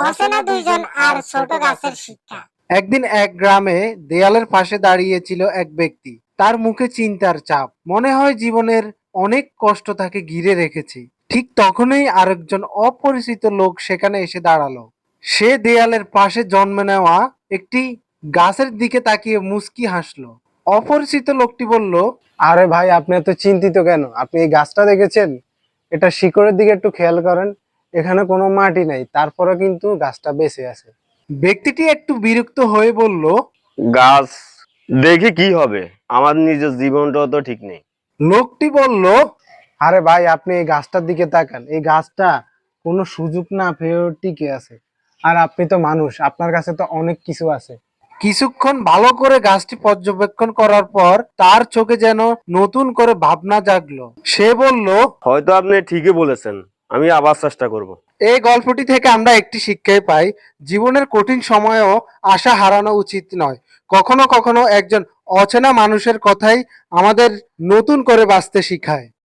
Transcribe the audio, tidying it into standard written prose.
অচেনা দুইজন আর ছোট গাছের শিক্ষা। একদিন এক গ্রামে দেয়ালের পাশে দাঁড়িয়েছিল এক ব্যক্তি। তার মুখে চিন্তার ছাপ, মনে হয় জীবনের অনেক কষ্ট তাকে ঘিরে রেখেছে। ঠিক তখনই আরেকজন অপরিচিত লোক সেখানে এসে দাঁড়ালো। সে দেয়ালের পাশে জন্মে নেওয়া একটি গাছের দিকে তাকিয়ে মুচকি হাসলো। অপরিচিত লোকটি বলল, আরে ভাই, আপনি এত চিন্তিত কেন? আপনি এই গাছটা দেখেছেন? এটা শিকড়ের দিকে একটু খেয়াল করেন। এখানে কোনো মাটি নাই, তারপরে কিন্তু গাছটা বেঁচে আছে। ব্যক্তিটি একটু বিরক্ত হয়ে বলল, গাছ দেখে কি হবে, আমার নিজের জীবনটাও তো ঠিক নেই। লোকটি বলল, আরে ভাই, আপনি এই গাছটার দিকে তাকান। এই গাছটা কোনো সুযোগ না পেয়েও টিকে আছে। আর আপনি তো মানুষ, আপনার কাছে তো অনেক কিছু আছে। কিছুক্ষণ ভালো করে গাছটি পর্যবেক্ষণ করার পর তার চোখে যেন নতুন করে ভাবনা জাগলো। সে বলল, হয়তো আপনি ঠিকই বলেছেন, আমি আবার চেষ্টা করব। এই গল্পটি থেকে আমরা একটি শিক্ষাই পাই, জীবনের কঠিন সময়েও আশা হারানো উচিত নয়। কখনো কখনো একজন অচেনা মানুষের কথাই আমাদের নতুন করে বাঁচতে শিখায়।